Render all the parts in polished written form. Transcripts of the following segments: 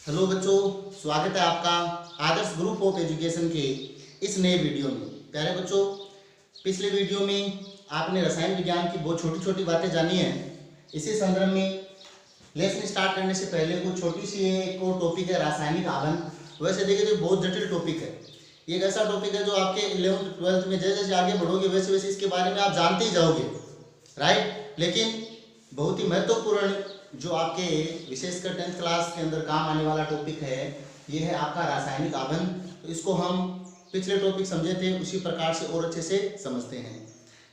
Hello बच्चों, स्वागत है आपका आदर्श ग्रुप ऑफ एजुकेशन के इस नए वीडियो में। प्यारे बच्चों, पिछले वीडियो में आपने रसायन विज्ञान की बहुत छोटी छोटी बातें जानी हैं। इसी संदर्भ में लेसन स्टार्ट करने से पहले कुछ छोटी सी एक टॉपिक है रासायनिक आबंध। वैसे देखें तो बहुत जटिल टॉपिक है। ये एक ऐसा टॉपिक है जो आपके 11th 12th में जैसे जैसे आगे बढ़ोगे वैसे वैसे इसके बारे में आप जानते ही जाओगे, राइट। लेकिन बहुत ही महत्वपूर्ण जो आपके विशेषकर 10th क्लास के अंदर काम आने वाला टॉपिक है, ये है आपका रासायनिक आबंध। तो इसको हम पिछले टॉपिक समझे थे उसी प्रकार से और अच्छे से समझते हैं।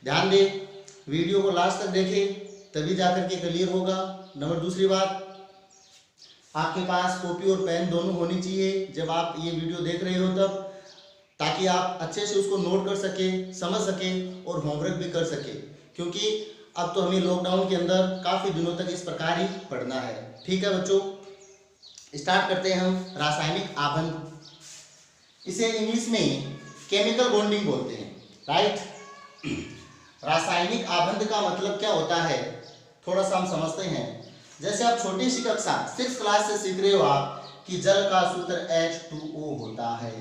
ध्यान दें, वीडियो को लास्ट तक देखें, तभी जाकर के क्लियर होगा। नंबर दूसरी बात, आपके पास कॉपी और पेन दोनों होनी चाहिए जब आप ये वीडियो देख रहे हो तब, ताकि आप अच्छे से उसको नोट कर सके, समझ सके और होमवर्क भी कर सके। क्योंकि अब तो हमें लॉकडाउन के अंदर काफ़ी दिनों तक इस प्रकार ही पढ़ना है। ठीक है बच्चों, स्टार्ट करते हैं हम रासायनिक आबंध। इसे इंग्लिश में केमिकल बॉन्डिंग बोलते हैं, राइट। रासायनिक आबंध का मतलब क्या होता है, थोड़ा सा हम समझते हैं। जैसे आप छोटी सी कक्षा 6th क्लास से सीख रहे हो आप कि जल का सूत्र H2O होता है।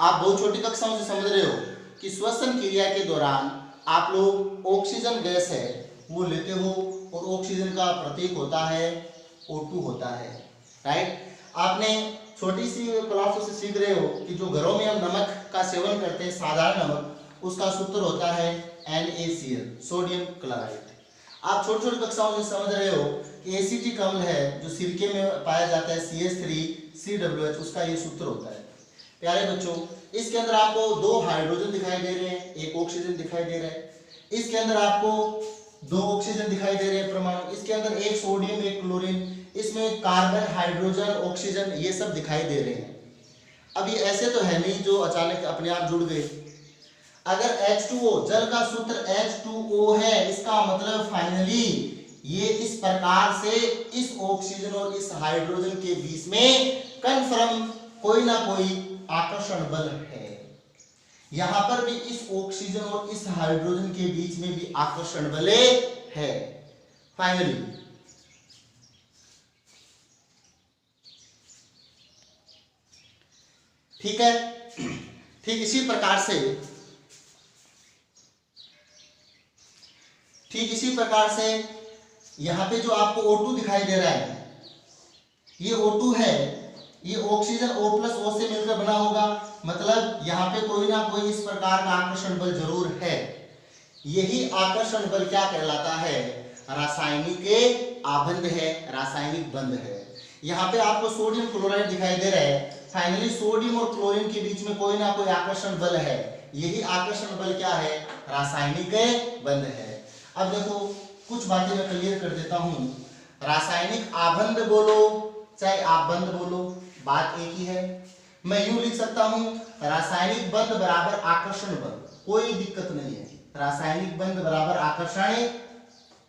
आप बहुत छोटी कक्षाओं से समझ रहे हो कि श्वसन क्रिया के दौरान आप लोग ऑक्सीजन गैस है वो लेते हो और ऑक्सीजन का प्रतीक होता है O2 होता है, राइट। आपने छोटी सी क्लासों से सीख रहे हो कि जो घरों में हम नमक का सेवन करते हैं, साधारण नमक, उसका सूत्र होता है NaCl, सोडियम क्लोराइड। आप छोटी छोटी कक्षाओं से समझ रहे हो कि एसिटिक अम्ल है जो सिरके में पाया जाता है CH3COOH, उसका ये सूत्र होता है। प्यारे बच्चों, इसके अंदर आपको 2 हाइड्रोजन दिखाई दे रहे हैं, 1 ऑक्सीजन दिखाई दे रहा है। इसके अंदर आपको 2 ऑक्सीजन दिखाई दे रहे हैं परमाणु, इसके अंदर 1 सोडियम 1 क्लोरीन, इसमें कार्बन हाइड्रोजन ऑक्सीजन ये सब दिखाई दे रहे हैं। अब ये ऐसे तो है नहीं जो अचानक अपने आप जुड़ गए। अगर H2O, जल का सूत्र H2O है, इसका मतलब फाइनली ये इस प्रकार से इस ऑक्सीजन और इस हाइड्रोजन के बीच में कन्फर्म कोई ना कोई आकर्षण बल है। यहां पर भी इस ऑक्सीजन और इस हाइड्रोजन के बीच में भी आकर्षण बल है फाइनली। ठीक है, ठीक इसी प्रकार से यहां पे जो आपको O2 दिखाई दे रहा है, ये O2 है, ये ऑक्सीजन O+O से मिलकर बना होगा, मतलब यहाँ पे कोई ना कोई इस प्रकार का आकर्षण बल जरूर है। यही आकर्षण बल क्या कहलाता है, रासायनिक आबंध है, रासायनिक बंध है। यहाँ पे आपको सोडियम क्लोराइड दिखाई दे रहा है, फाइनली सोडियम और क्लोरीन के बीच में कोई ना कोई आकर्षण बल है। यही आकर्षण बल क्या है, रासायनिक बंध है। अब देखो कुछ बातें मैं क्लियर कर देता हूं। रासायनिक आबंध बोलो चाहे आबंध बोलो, बात एक ही है। मैं यूं लिख सकता हूं, रासायनिक बंध बराबर आकर्षण बल, कोई दिक्कत नहीं है। रासायनिक बंध बराबर आकर्षण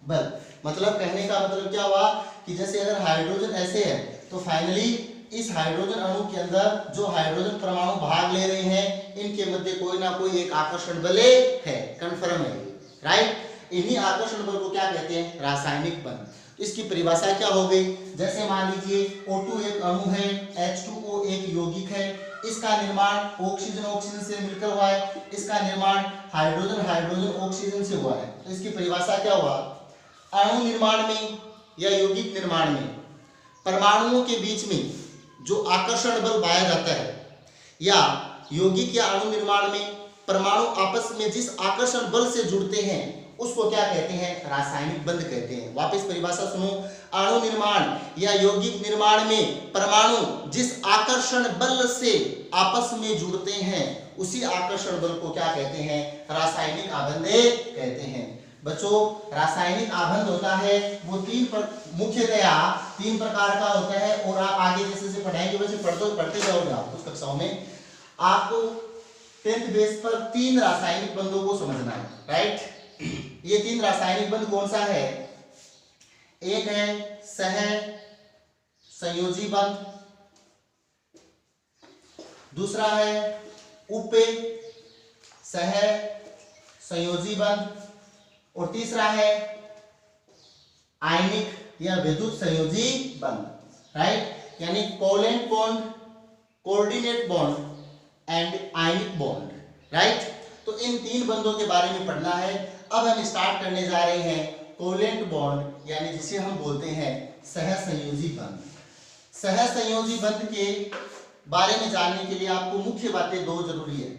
बल, मतलब कहने का मतलब क्या हुआ कि जैसे अगर हाइड्रोजन ऐसे है तो फाइनली इस हाइड्रोजन अणु के अंदर जो हाइड्रोजन परमाणु भाग ले रहे हैं, इनके मध्य कोई ना कोई एक आकर्षण बल है, कन्फर्म है, राइट। इन्हीं आकर्षण बल को क्या कहते हैं, रासायनिक बंध। इसकी परिभाषा क्या हो गई, जैसे मान लीजिए O2 एक अणु है, H2O एक यौगिक है, इसका निर्माण ऑक्सीजन ऑक्सीजन से मिलकर हुआ है, इसका निर्माण हाइड्रोजन हाइड्रोजन ऑक्सीजन से हुआ है। तो इसकी परिभाषा क्या हुआ, अणु निर्माण में या यौगिक निर्माण में परमाणुओं के बीच में जो आकर्षण बल पाया जाता है, या यौगिक या अणु निर्माण में परमाणु आपस में जिस आकर्षण बल से जुड़ते हैं उसको क्या कहते हैं, रासायनिक बंध कहते हैं। वापस परिभाषा सुनो, अणु निर्माण या यौगिक निर्माण में परमाणु जिस आकर्षण बल से आपस में जुड़ते हैं उसी आकर्षण बल को क्या कहते हैं, रासायनिक आबंध कहते हैं। बच्चों, रासायनिक आबंध होता है वो मुख्यतया 3 प्रकार का होता है, और आप आगे जैसे जैसे पढ़ाएंगे वैसे पढ़ते जाओगे आप कुछ कक्षाओं में। आपको 10th बेस पर 3 रासायनिक बंधों को समझना है, राइट। ये 3 रासायनिक बंध कौन सा है, एक है सह संयोजी बंध, दूसरा है उप सह संयोजी बंध, और तीसरा है आयनिक या विद्युत संयोजी बंध। राइट, यानी covalent bond, coordinate bond and ionic bond, right. तो इन 3 बंधों के बारे में पढ़ना है। अब हम स्टार्ट करने जा रहे हैं कोवेलेंट बॉन्ड, यानी जिसे हम बोलते हैं सहसंयोजी बंध। सहसंयोजी बंध के बारे में जानने के लिए आपको मुख्य बातें 2 जरूरी है।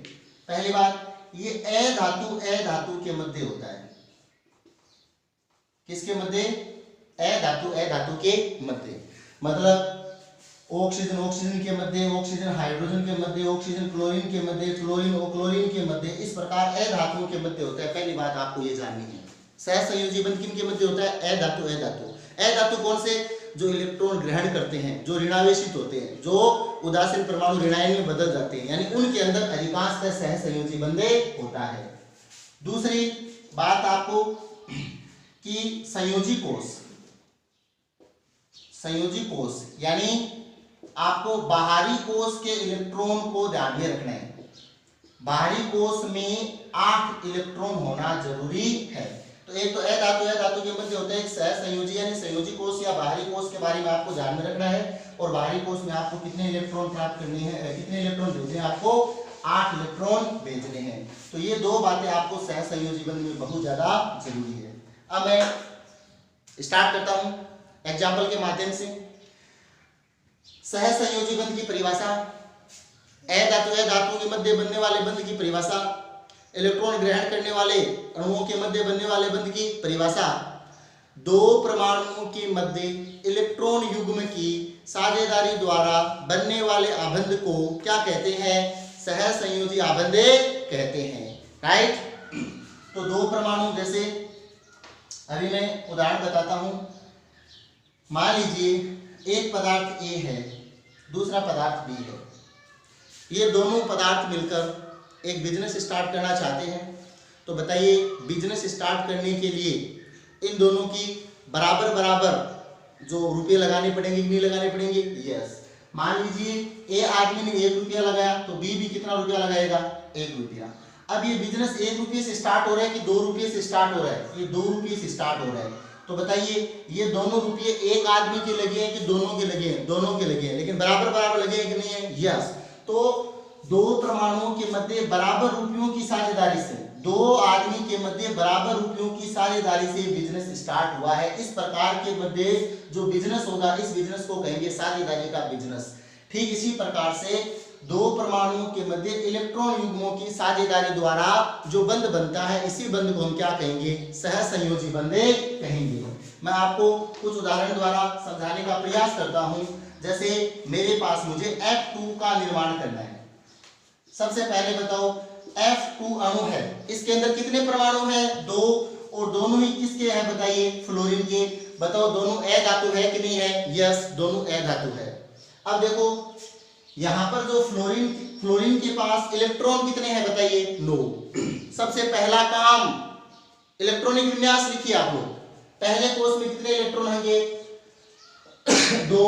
पहली बात, ये ए धातु के मध्य होता है। किसके मध्य? ए धातु के मध्य, मतलब ऑक्सीजन के मध्य, ऑक्सीजन हाइड्रोजन के मध्य, ऑक्सीजन क्लोरीन के मध्य, क्लोरीन और क्लोरीन के मध्य, इस प्रकार ए धातुओं के मध्य होता है। पहली बात आपको ये जाननी है। सहसंयोजी बंध किन के मध्य होता है? ए धातु कौन से? जो इलेक्ट्रॉन ग्रहण करते हैं, जो ऋणावेशित होते हैं, जो उदासीन परमाणु ऋणायन में बदल जाते हैं, यानी उनके अंदर अधिकांशतः सहसंयोजी बंध होता है। दूसरी बात आपको कि संयोजी कोष यानी आपको बाहरी कोष के इलेक्ट्रॉन को ध्यान में रखना है। बाहरी कोष में 8 इलेक्ट्रॉन होना जरूरी है। तो एक तो ए धातु के मध्य होता है एक सहसंयोजी यानी संयोजी कोष या बाहरी कोष के बारे में आपको ध्यान में रखना है। और बाहरी कोष में आपको कितने इलेक्ट्रॉन प्राप्त करने हैं, कितने इलेक्ट्रॉन भेजने हैं? आपको 8 इलेक्ट्रॉन भेजने हैं। तो ये 2 बातें आपको सहसंयोजी बंध में बहुत ज्यादा जरूरी है। अब मैं स्टार्ट करता हूं एग्जाम्पल के माध्यम से। सहसंयोजी बंध की परिभाषा, ए धातु के मध्य बनने वाले बंध की परिभाषा, इलेक्ट्रॉन ग्रहण करने वाले अणुओं के मध्य बनने वाले बंध की परिभाषा, 2 परमाणुओं के मध्य इलेक्ट्रॉन युग्म की साझेदारी द्वारा बनने वाले आबंध को क्या कहते हैं? सहसंयोजी आबंध कहते हैं, राइट। तो 2 परमाणु, जैसे अभी मैं उदाहरण बताता हूं। मान लीजिए एक पदार्थ ए है, दूसरा पदार्थ बी है। ये दोनों पदार्थ मिलकर एक बिजनेस स्टार्ट करना चाहते हैं। तो बताइए, बिजनेस स्टार्ट करने के लिए इन दोनों की बराबर जो रुपये लगाने पड़ेंगे कि नहीं लगाने पड़ेंगे? यस। मान लीजिए ए आदमी ने 1 रुपया लगाया तो बी भी कितना रुपया लगाएगा? 1 रुपया। अब ये बिजनेस 1 रुपये से स्टार्ट हो रहा है कि 2 रुपये से स्टार्ट हो रहा है? ये 2 रुपये से स्टार्ट हो रहा है। तो बताइए, ये दोनों रुपये एक आदमी के लगे हैं कि दोनों के लगे हैं? दोनों के लगे हैं, लेकिन बराबर लगे हैं कि नहीं है? यस। तो 2 परमाणुओं के मध्य बराबर रुपयों की साझेदारी से, 2 आदमी के मध्य बराबर रुपयों की साझेदारी से बिजनेस स्टार्ट हुआ है। इस प्रकार के मध्य जो बिजनेस होगा, इस बिजनेस को कहेंगे साझेदारी का बिजनेस। ठीक इसी प्रकार से 2 परमाणुओं के मध्य इलेक्ट्रॉन युग्मों की साझेदारी द्वारा जो बंध बनता है, इसी बंध को हम क्या कहेंगे? सहसंयोजी बंध कहेंगे। मैं आपको कुछ उदाहरण द्वारा समझाने का प्रयास करता हूं। जैसे मेरे पास मुझे F2 का निर्माण करना है। सबसे पहले बताओ, F2 अणु है, इसके अंदर कितने परमाणु हैं? 2। और दोनों ही किसके हैं बताइए? फ्लोरीन के। बताओ, दोनों ए धातु है कि नहीं है? यस, दोनों ए धातु है। अब देखो, यहां पर जो फ्लोरीन के पास इलेक्ट्रॉन कितने हैं बताइए? 9। सबसे पहला काम, इलेक्ट्रॉनिक विन्यास लिखिए आप लोग। पहले कोष में कितने इलेक्ट्रॉन होंगे? 2।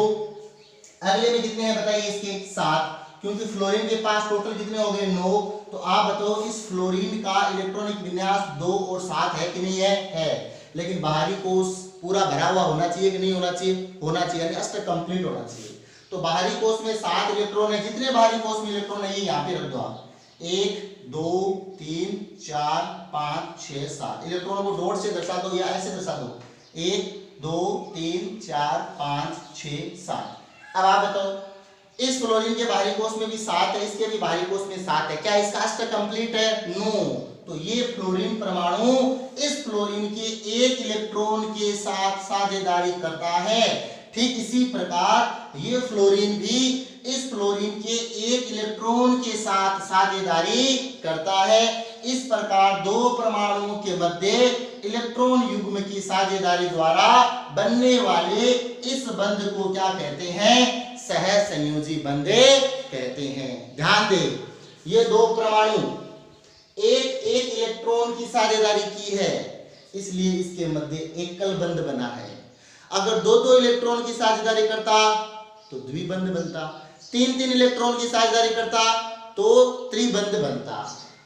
अगले में कितने हैं बताइए? इसके 7, क्योंकि फ्लोरीन के पास टोटल कितने हो गए? 9। तो आप बताओ, इस फ्लोरीन का इलेक्ट्रॉनिक विन्यास 2 और 7 है कि नहीं है? है। लेकिन बाहरी कोष पूरा भरा हुआ होना चाहिए कि नहीं होना चाहिए? होना चाहिए, यानी अष्ट कंप्लीट होना चाहिए। तो बाहरी कोष में 7 इलेक्ट्रॉन है। जितने बाहरी कोष में इलेक्ट्रॉन है, ये यहाँ पे रख दो आप। 1 2 3 4 5 6 7 इलेक्ट्रॉनों को डॉट से दर्शा दो या ऐसे दर्शा दो। 1 2 3 4 5 6 7। अब आप बताओ, इस फ्लोरीन के बाहरी कोष में भी 7 है, इसके भी बाहरी कोष में 7 है। क्या इसका अष्ट कंप्लीट है? नो। तो ये फ्लोरीन परमाणु इस फ्लोरीन के 1 इलेक्ट्रॉन के साथ साझेदारी करता है। ठीक इसी प्रकार ये फ्लोरीन भी इस फ्लोरीन के 1 इलेक्ट्रॉन के साथ साझेदारी करता है। इस प्रकार 2 परमाणुओं के मध्य इलेक्ट्रॉन युग्म की साझेदारी द्वारा बनने वाले इस बंध को क्या कहते हैं? सहसंयोजी बंध कहते हैं। ध्यान दें, ये 2 परमाणु एक इलेक्ट्रॉन की साझेदारी की है, इसलिए इसके मध्य एकल बंध बना है। अगर 2 इलेक्ट्रॉन की साझेदारी करता तो द्विबंध बनता, 3 इलेक्ट्रॉन की साझेदारी करता तो त्रिबंध बनता।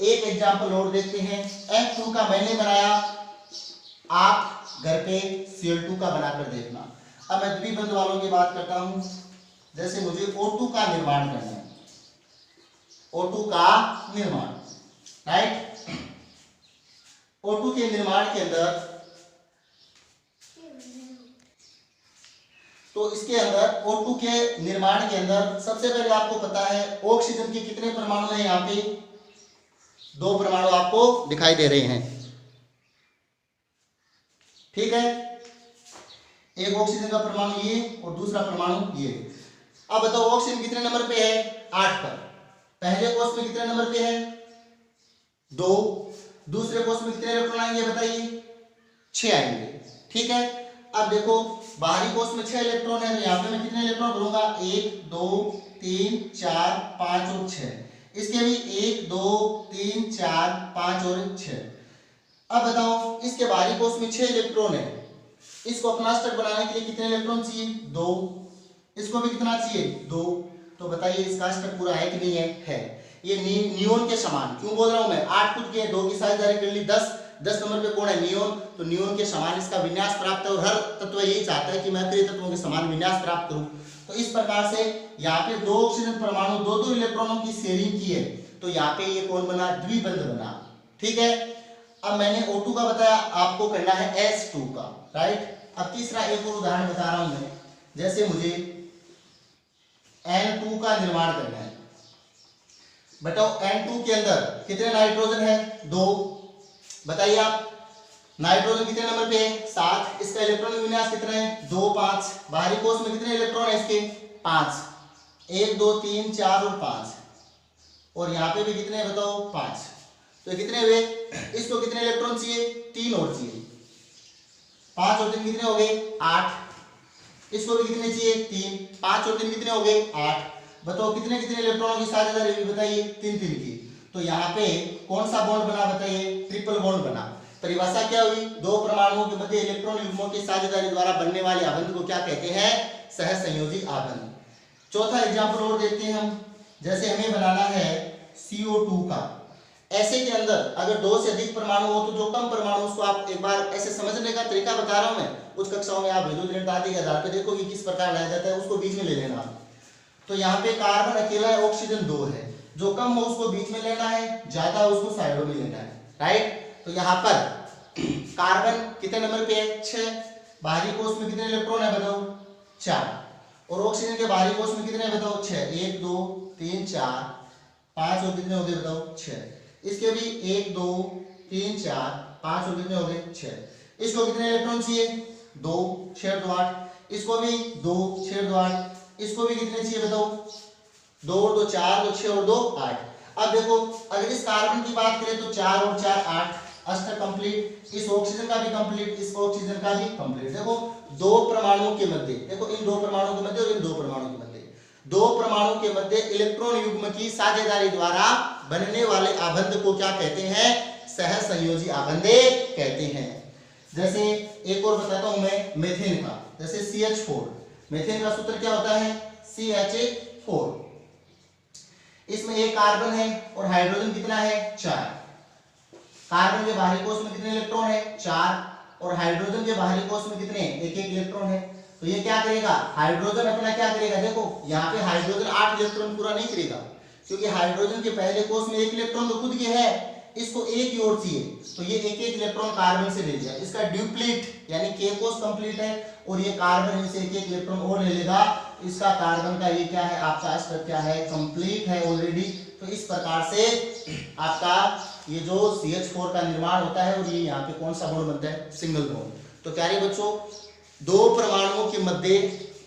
एक एग्जांपल और देखते हैं। F2 का मैंने बनाया, आप घर पे Cl2 का बनाकर देखना। अब मैं द्विबंध वालों की बात करता हूं। जैसे मुझे O2 का निर्माण करना है, O2 का निर्माण, राइट। O2 के निर्माण के अंदर, तो इसके अंदर O2 के निर्माण के अंदर सबसे पहले आपको पता है ऑक्सीजन के कितने परमाणु हैं। यहाँ पे 2 परमाणु आपको दिखाई दे रहे हैं, ठीक है। एक ऑक्सीजन का परमाणु ये और दूसरा परमाणु ये। अब बताओ ऑक्सीजन कितने नंबर पे है? 8 पर। पहले कोष में कितने नंबर पे है? 2। दूसरे कोष में कितने इलेक्ट्रॉन आएंगे बताइए? 6 आएंगे, ठीक है। अब देखो बाहरी कोष में 6 इलेक्ट्रॉन है, तो यहाँ पे मैं कितने इलेक्ट्रॉन भरूंगा? 1 2 3 4 5 और 6। इसके भी 1 2 3 4 5 और 6। अब बताओ इसके बाहरी कोष में 6 इलेक्ट्रॉन है, इसको अपना स्टक बनाने के लिए कितने इलेक्ट्रॉन चाहिए? 2। इसको भी कितना चाहिए? 2। तो बताइए इसका स्टक पूरा है कि नहीं है? है। ये नियोन के समान, क्यों बोल रहा हूं मैं? 8 खुद के 2 की साझेदारी कर ली, 10 नंबर पे कौन है? नियोन। तो नियोन के समान इसका विन्यास प्राप्त है, और हर तत्व यही चाहता है कि मैं अक्रिय तत्वों के समान विन्यास प्राप्त करूं। तो इस प्रकार से यहाँ पे 2 ऑक्सीजन परमाणु 2 इलेक्ट्रॉनों की शेयरिंग की है, तो यहाँ पे ये कौन बना? द्विबंध बना, ठीक है। अब मैंने O2 का बताया, आपको करना है H2 का, राइट। अब तीसरा एक और उदाहरण बता रहा हूं मैं। जैसे मुझे N2 का निर्माण करना है, बताओ N2 के अंदर कितने नाइट्रोजन है? 2। बताइए आप, नाइट्रोजन कितने नंबर पे है? 7। इसका इलेक्ट्रॉनिक विन्यास कितना है? 2 5। बाहरी कोष में कितने इलेक्ट्रॉन है इसके? 5। 1 2 3 4 और 5, और यहाँ पे भी कितने हैं बताओ? 5। तो कितने हुए? इसको कितने इलेक्ट्रॉन चाहिए? 3 और चाहिए। 5 और 3 कितने हो गए? 8। इसको भी कितने चाहिए? 3। 5 और 3 कितने हो गए? 8। बताओ कितने कितने इलेक्ट्रॉनों की साझेदारी हुई बताइए? 3 की। तो यहाँ पे कौन सा बॉन्ड बना बताइए? ट्रिपल बॉन्ड बना। परिभाषा क्या हुई? 2 परमाणुओं के मध्य इलेक्ट्रॉन युग्मों की साझेदारी द्वारा बनने वाले आबंध को क्या कहते हैं? सहसंयोजी आबंध। चौथा एग्जाम्पल और देखते हैं हम। जैसे हमें बनाना है CO2 का, ऐसे के अंदर अगर 2 से अधिक परमाणु हो तो जो कम परमाणु, उसको आप एक बार ऐसे समझने का तरीका बता रहा हूं मैं, उच्च कक्षाओं में आप विद्युत ऋण आदि के आधार पर देखो कि किस प्रकार लाया जाता है, उसको बीच में ले लेना। तो यहाँ पे कार्बन अकेला है, ऑक्सीजन 2 है, जो कम हो उसको बीच में लेना है, ज्यादा उसको साइडों में लेना है, राइट। तो यहाँ पर कार्बन कितने नंबर पे है? 6। बाहरी कोष में कितने इलेक्ट्रॉन है बताओ? 4। और ऑक्सीजन के बाहरी कोष में कितने बताओ? 6। 1 2 3 4 5 और कितने हो गए बताओ? 6। इसके भी 1 2 3 4 5 और कितने हो गए? 6। इसको कितने इलेक्ट्रॉन चाहिए? 2 6 2 8। इसको भी 2 6 2 8। इसको भी कितने चाहिए बताओ? 2 और 2 4, 2 6 और 2 8। अब देखो अगर इस कार्बन की बात करें तो 4 और 4 8, अष्टक कंप्लीट। इस ऑक्सीजन का भी कंप्लीट, इस ऑक्सीजन का भी कंप्लीट। देखो 2 परमाणुओं के मध्य, देखो इन 2 परमाणुओं के मध्य और इन 2 परमाणुओं के मध्य, 2 परमाणु के मध्य इलेक्ट्रॉन युग्म की साझेदारी द्वारा बनने वाले आबंध को क्या कहते हैं? सहसंयोजी आबंध कहते हैं। जैसे एक और बताता हूं मैं मेथेन का, जैसे CH4। मेथेन का सूत्र क्या होता है? CH4। इसमें एक कार्बन है और हाइड्रोजन कितना है? 4। कार्बन के बाहरी कोष में कितने इलेक्ट्रॉन है? 4। और हाइड्रोजन के बाहरी कोष में कितने? 1 इलेक्ट्रॉन है। तो ये क्या करेगा? हाइड्रोजन अपना क्या करेगा? देखो यहाँ पे हाइड्रोजन 8 इलेक्ट्रॉन पूरा नहीं करेगा, क्योंकि हाइड्रोजन के पहले कोष में 1 इलेक्ट्रॉन तो खुद के है, इसको एक ही और चाहिए, तो ये 1 इलेक्ट्रॉन कार्बन से ले लिया। इसका ड्यूप्लीट यानी K कोष कंप्लीट है, और ये कार्बन इनसे 1 इलेक्ट्रॉन और ले लेगा। इसका कार्बन का ये क्या है? आपका स्ट्रक्चर क्या है? कंप्लीट है ऑलरेडी। तो इस प्रकार से आपका ये जो CH4 का निर्माण होता है, और ये यहाँ पे कौन सा बॉन्ड बनता है? Single bond. तो प्यारे बच्चों, 2 परमाणुओं के मध्य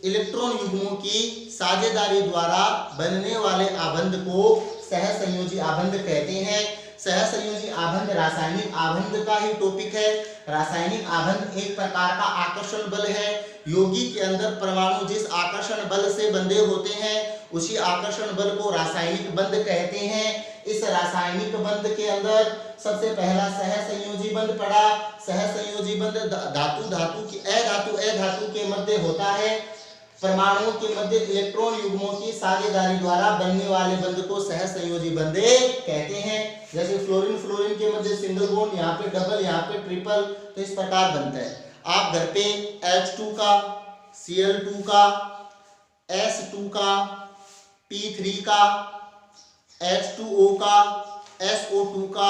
इलेक्ट्रॉन युग्मों की साझेदारी द्वारा बनने वाले आबंध को सहसंयोजी आबंध कहते हैं। सहसंयोजी आबंध रासायनिक आबंध का ही टॉपिक है। रासायनिक आबंध एक प्रकार का आकर्षण बल है। यौगिक के अंदर परमाणु जिस आकर्षण बल से बंधे होते हैं, उसी आकर्षण बल को रासायनिक बंध कहते हैं। इस रासायनिक बंध के अंदर सबसे पहला सहसंयोजी बंध पड़ा। सहसंयोजी बंध धातु धातु की अधातु के मध्य होता है। परमाणुओं के मध्य इलेक्ट्रॉन युग्मों की साझेदारी द्वारा बनने वाले बंध को सहसंयोजी बंध कहते हैं। जैसे फ्लोरीन फ्लोरीन के मध्य सिंगल बॉन्ड, यहाँ पे डबल, यहाँ पे ट्रिपल, तो इस प्रकार बनता है। आप घर पे H2 का Cl2 का, S2 का, P3 का, H2O का, SO2 का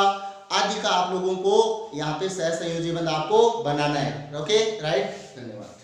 आदि का आप लोगों को यहाँ पे सहसंयोजी बंध आपको बनाना है। ओके राइट, धन्यवाद।